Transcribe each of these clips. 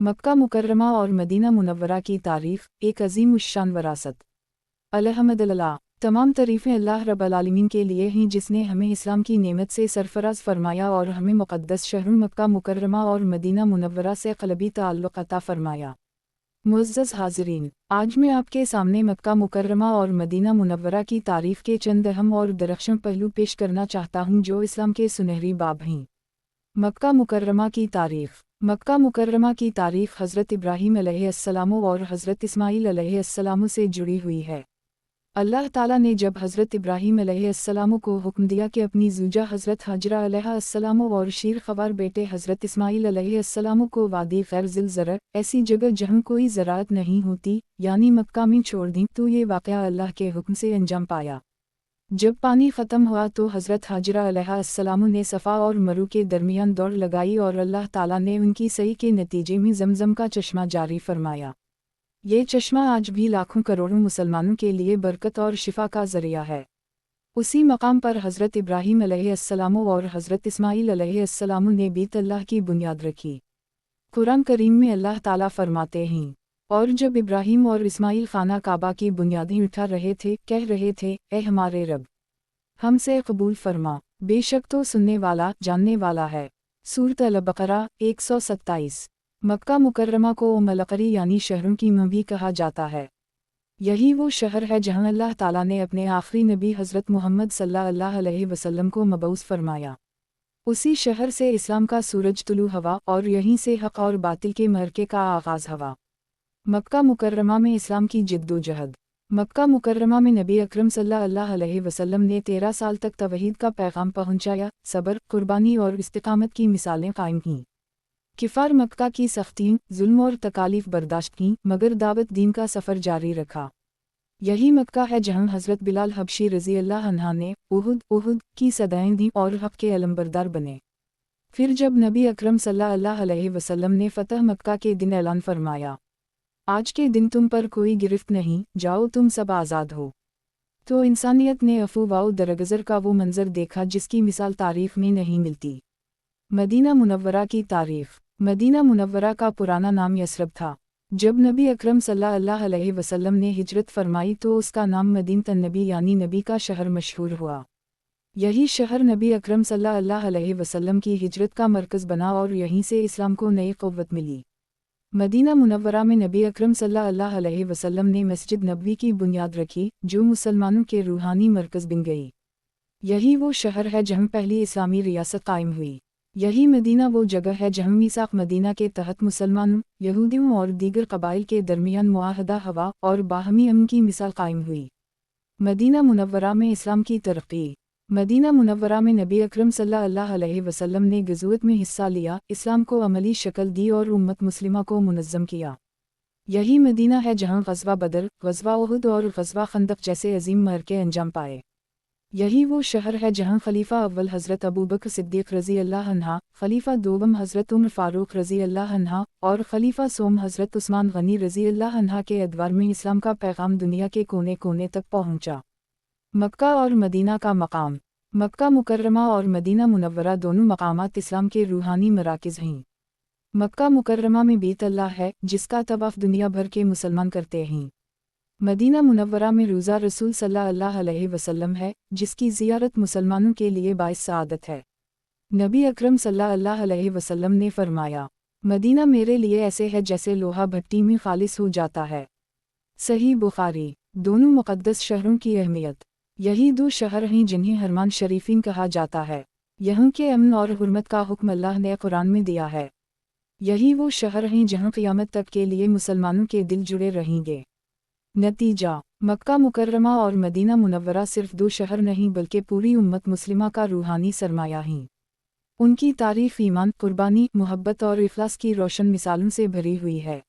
मक्का मुकर्रमा और Medina Munawwara की तारीफ़, एक अजीम उश्शान वरासत। अल्हम्दुलिल्लाह, तमाम तारीफ़ें अल्लाह रब्बुल आलमीन के लिए हैं जिसने हमें इस्लाम की नेमत से सरफराज फरमाया और हमें मुक़द्दस शहर मक्का मुकर्रमा और मदीना मुनव्वरा से क़ल्बी ताल्लुक़ अता फरमाया। मुअज़्ज़ज़ हाज़रीन, आज मैं आपके सामने मक्का मुकर्रमा और मदीना मुनव्वरा की तारीफ़ के चंद अहम और दरख्शां पहलू पेश करना चाहता हूँ जो इस्लाम के सुनहरी बाब हैं। मक्का मुकर्रमा की तारीफ़। मक्का मुकर्रमा की तारीफ़ हज़रत इब्राहीम अलैहिस्सलाम और हज़रत इस्माईल अलैहिस्सलाम से जुड़ी हुई है। अल्लाह ताला ने जब हज़रत इब्राहीम अलैहिस्सलाम को हुक्म दिया कि अपनी ज़ूजा हज़रत हाजरा अलैहिस्सलाम और शीर ख़वार बेटे हज़रत इस्माईल अलैहिस्सलाम को वादी ग़ैर ज़िल ज़र, ऐसी जगह जहाँ कोई ज़राअत नहीं होती, यानी मक्का में छोड़ दी, तो ये वाक़या अल्लाह के हुक्म से अंजाम पाया। जब पानी ख़त्म हुआ तो हज़रत हाजरा अलैहिस्सलाम ने सफ़ा और मरू के दरमियान दौड़ लगाई और अल्लाह ताला ने उनकी सही के नतीजे में ज़मज़म का चश्मा जारी फरमाया। ये चश्मा आज भी लाखों करोड़ों मुसलमानों के लिए बरकत और शिफा का ज़रिया है। उसी मकाम पर हज़रत इब्राहीम अलैहिस्सलाम और हज़रत इस्माईल अलैहिस्सलाम ने बीत अल्लाह की बुनियाद रखी। कुरान करीम में अल्लाह ताला फरमाते हैं, और जब इब्राहीम और इस्माईल खाना काबा की बुनियादें उठा रहे थे, कह रहे थे, ए हमारे रब, हमसे कबूल फरमा, बेशक तो सुनने वाला, जानने वाला है। सूरत अल-बक़रा 127। मक्का मुकर्रमा को उम्मुल-क़री यानी शहरों की मां भी कहा जाता है। यही वो शहर है जहां अल्लाह ताला ने अपने आखिरी नबी हज़रत मुहम्मद सल्लल्लाहु अलैहि वसल्लम को मबऊस फरमाया। उसी शहर से इस्लाम का सूरज तुलू हुआ और यहीं से हक़ और बातिल के मरके का आगाज़ हुआ। मक्का मुकर्रमा में इस्लाम की जिद्दोजहद। मक्का मुकर्रमा में नबी अकरम सल्लल्लाहु अलैहि वसल्लम ने 13 साल तक तौहीद का पैगाम पहुंचाया, सब्र, कुर्बानी और इस्तिक़ामत की मिसालें कायम कीं। किफ़ार मक्का की सख्तियों, जुल्म और तकालीफ बर्दाश्त कीं, मगर दावत दीन का सफ़र जारी रखा। यही मक्का है जहां हज़रत बिलाल हबशी रज़ी अल्लाह अन्हा ने उहुद की सदाएं दी और हक़ के अलमबरदार बने। फिर जब नबी अकरम सल्लल्लाहु अलैहि वसल्लम ने फ़तह मक्का के दिन ऐलान फरमाया, आज के दिन तुम पर कोई गिरफ्त नहीं, जाओ तुम सब आज़ाद हो, तो इंसानियत ने अफू व दरगज़र का वो मंज़र देखा जिसकी मिसाल तारीफ़ में नहीं मिलती। मदीना मुनव्वरा की तारीफ़। मदीना मुनव्वरा का पुराना नाम यसरब था। जब नबी अकरम सल्लल्लाहु अलैहि वसल्लम ने हिजरत फरमाई तो उसका नाम मदीनतुन नबी यानी नबी का शहर मशहूर हुआ। यही शहर नबी अकरम सल्लल्लाहु अलैहि वसल्लम की हिजरत का मरकज़ बना और यहीं से इस्लाम को नई क़ुव्वत मिली। मदीना मुनव्वरा में नबी अकरम सल्लल्लाहु अलैहि वसल्लम ने मस्जिद नबवी की बुनियाद रखी, जो मुसलमानों के रूहानी मरकज़ बन गई। यही वो शहर है जहाँ पहली इस्लामी रियासत कायम हुई। यही मदीना वो जगह है जहाँ मीसाक़ मदीना के तहत मुसलमानों, यहूदियों और दीगर कबाइल के दरमियान मुआहदा हुआ और बाहमी अमन की मिसाल कायम हुई। मदीना मुनव्वरा में इस्लाम की तरक्की। मदीना मुनव्वरा में नबी अकरम सल्लल्लाहु अलैहि वसल्लम ने ग़ज़वत में हिस्सा लिया, इस्लाम को अमली शक्ल दी और उम्मत मुस्लिमा को मुनज़्ज़म किया। यही मदीना है जहाँ ग़ज़वा बदर, ग़ज़वा उहुद और ग़ज़वा खंदक जैसे अजीम मरके अंजाम पाए। यही वो शहर है जहाँ खलीफा अव्वल हज़रत अबू बकर सिद्दीक़ रज़ी अल्लाह अन्हा, खलीफा दोम हज़रत उमर फ़ारूक़ रज़ी अल्लाह अन्हा और खलीफा सोम हज़रत उस्मान गनी रज़ी अल्लाह अन्हा के अदवार में इस्लाम का पैगाम दुनिया के कोने कोने तक पहुँचा। मक्का और मदीना का मकाम। मक्का मुकर्रमा और मदीना मुनव्वरा दोनों मकामात इस्लाम के रूहानी मराकिज़ हैं। मक्का मुकर्रमा में बीत अल्लाह है, जिसका तवाफ़ दुनिया भर के मुसलमान करते हैं। मदीना मुनव्वरा में रोज़ा रसूल सल्लल्लाहु अलैहि वसल्लम है, जिसकी ज़ियारत मुसलमानों के लिए बाइस सआदत है। नबी अकरम सल्लल्लाहु अलैहि वसल्लम ने फरमाया, मदीना मेरे लिए ऐसे है जैसे लोहा भट्टी में खालिस हो जाता है। सही बुखारी। दोनों मुक़द्दस शहरों की अहमियत। यही दो शहर हैं जिन्हें हरमान शरीफीन कहा जाता है। यहाँ के अमन और हुर्मत का हुक्म अल्लाह ने कुरान में दिया है। यही वो शहर हैं जहाँ क़यामत तक के लिए मुसलमानों के दिल जुड़े रहेंगे। नतीजा। मक्का मुकर्रमा और मदीना मुनव्वरा सिर्फ दो शहर नहीं बल्कि पूरी उम्मत मुस्लिमा का रूहानी सरमाया हैं। उनकी तारीफ़ ईमान, कुर्बानी, मोहब्बत और इखलास की रोशन मिसालों से भरी हुई है।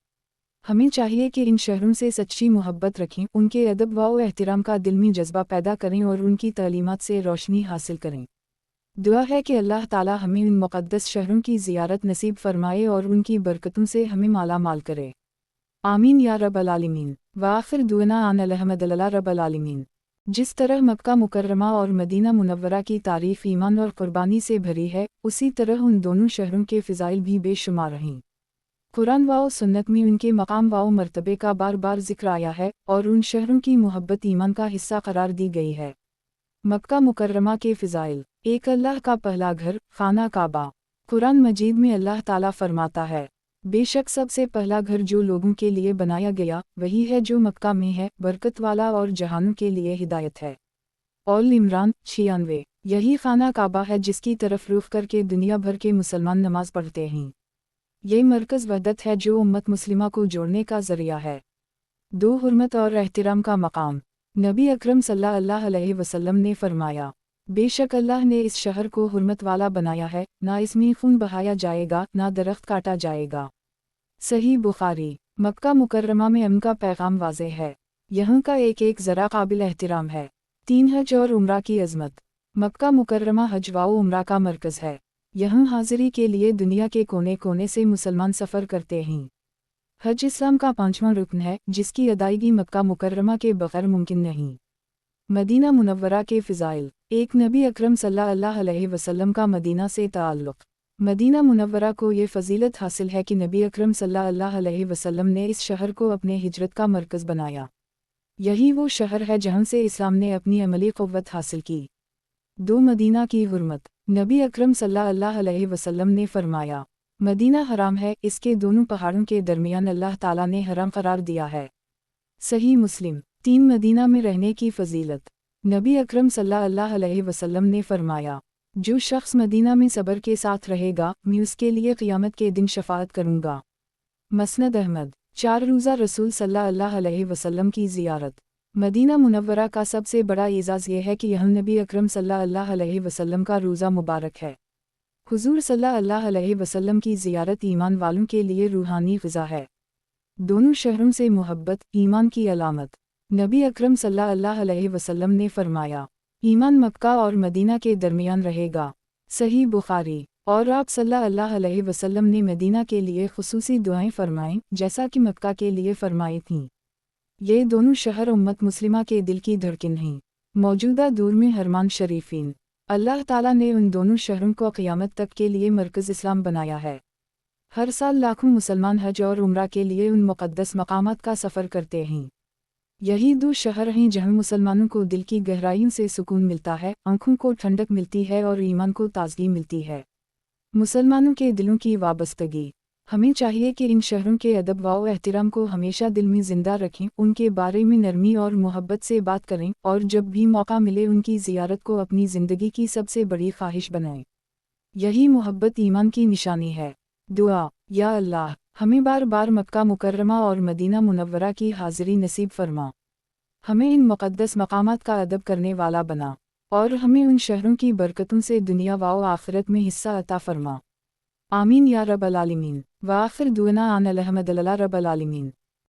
हमें चाहिए कि इन शहरों से सच्ची मोहब्बत रखें, उनके अदब व एहतराम का दिलमी जज्बा पैदा करें और उनकी तालीमात से रोशनी हासिल करें। दुआ है कि अल्लाह ताला हमें इन मुक़द्दस शहरों की ज़ियारत नसीब फरमाए और उनकी बरकतों से हमें माला माल करे। आमीन या रब्बल आलमीन। व आखिर दुआना अन अल्हम्दुलिल्लाह रब्बल आलमीन। जिस तरह मक्का मुकर्रमा और मदीना मुनव्वरा की तारीफ़ ईमान और कुर्बानी से भरी है, उसी तरह उन दोनों शहरों के फ़िज़ाइल भी बेशुमार हैं। कुरान व सुन्नत में उनके मकाम व मर्तबे का बार बार जिक्र आया है और उन शहरों की मोहब्बत ईमान का हिस्सा करार दी गई है। मक्का मुकर्रमा के फ़िज़ाइल। एक अल्लाह का पहला घर, खाना काबा। कुरान मजीद में अल्लाह ताला फरमाता है, बेशक सबसे पहला घर जो लोगों के लिए बनाया गया वही है जो मक्का में है, बरकत वाला और जहानों के लिए हिदायत है। ऑल इमरान 96। यही खाना काबा है जिसकी तरफ रुख करके दुनिया भर के मुसलमान नमाज पढ़ते हैं। ये मरकज़ वहदत है जो उम्मत मुस्लिमा को जोड़ने का ज़रिया है। 2 हुर्मत और एहतिराम का मकाम। नबी अकरम सल्लल्लाहु अलैहि वसल्लम ने फरमाया, बेशक अल्लाह ने इस शहर को हुर्मत वाला बनाया है, ना इसमें खून बहाया जाएगा ना दरख्त काटा जाएगा। सही बुखारी। मक्का मुकर्रमा में अमन का पैगाम वाज़ेह है। यहाँ का एक एक ज़रा काबिल एहतिराम है। 3 हज और उम्रा की अज़मत। मक्का मुकर्रमा हज व उम्रा का मरकज़ है। यहाँ हाज़िरी के लिए दुनिया के कोने कोने से मुसलमान सफ़र करते हैं। हज इस्लाम का 5वां रुकन है जिसकी अदायगी मक्का मुकर्रमा के बग़ैर मुमकिन नहीं। मदीना मुनव्वरा के फ़िज़ाइल। एक नबी अकरम सल्लल्लाहु अलैहि वसल्लम का मदीना से ताल्लुक़। मदीना मुनव्वरा को ये फ़जीलत हासिल है कि नबी अकरम सल्लल्लाहु अलैहि वसल्लम ने इस शहर को अपने हिजरत का मरकज़ बनाया। यही वो शहर है जहाँ से इस्लाम ने अपनी अमली क़ुव्वत हासिल की। 2 मदीना की हुर्मत। नबी अकरम सल्लल्लाहु अलैहि वसल्लम ने फरमाया, मदीना हराम है, इसके दोनों पहाड़ों के दरमियान अल्लाह ताला ने हराम करार दिया है। सही मुस्लिम। 3 मदीना में रहने की फ़जीलत। नबी अकरम सल्लल्लाहु अलैहि वसल्लम ने फरमाया, जो शख्स मदीना में सब्र के साथ रहेगा मैं उसके लिए क़ियामत के दिन शफ़ाअत करूँगा। मसनद अहमद। 4 रोज़ा रसूल सल्लल्लाहु अलैहि वसल्लम की ज़ियारत। मदीना मुनव्वरा का सबसे बड़ा एज़ाज़ ये है कि यहाँ नबी अकरम सल्लल्लाहु अलैहि वसल्लम का रोज़ा मुबारक है। हुज़ूर सल्लल्लाहु अलैहि वसल्लम की ज़ियारत ईमान वालों के लिए रूहानी ग़िज़ा है। दोनों शहरों से मोहब्बत ईमान की अलामत। नबी अकरम सल्लल्लाहु अलैहि वसल्लम ने फरमाया, ईमान मक्का और मदीना के दरमियान रहेगा। सही बुखारी। और आप सल्लल्लाहु अलैहि वसल्लम ने मदीना के लिए खुसूसी दुआएं फरमाईं जैसा कि मक्का के लिए फरमाई थीं। ये दोनों शहर उम्मत मुस्लिमा के दिल की धड़कन हैं। मौजूदा दौर में हरमान शरीफीन। अल्लाह ताला ने उन दोनों शहरों को क़ियामत तक के लिए मरकज़ इस्लाम बनाया है। हर साल लाखों मुसलमान हज और उम्रा के लिए उन मुक़द्दस मकामात का सफ़र करते हैं। यही 2 शहर हैं जहाँ मुसलमानों को दिल की गहराइयों से सुकून मिलता है, आँखों को ठंडक मिलती है और ईमान को ताज़गी मिलती है। मुसलमानों के दिलों की वाबस्तगी। हमें चाहिए कि इन शहरों के अदब व एहतिराम को हमेशा दिल में ज़िंदा रखें, उनके बारे में नरमी और मोहब्बत से बात करें और जब भी मौका मिले उनकी ज़ियारत को अपनी ज़िंदगी की सबसे बड़ी ख्वाहिश बनाएं। यही मोहब्बत ईमान की निशानी है। दुआ। या अल्लाह, हमें बार बार मक्का मुकर्रमा और मदीना मुनव्वरा की हाज़िरी नसीब फरमा। हमें इन मुक़द्दस मकामात का अदब करने वाला बना और हमें उन शहरों की बरकतों से दुनिया व आखिरत में हिस्सा अता फरमा। आमीन या रब्बल आलमीन। व आखिर दुआना अनिल हम्दुलिल्लाह रब्बिल आलमीन।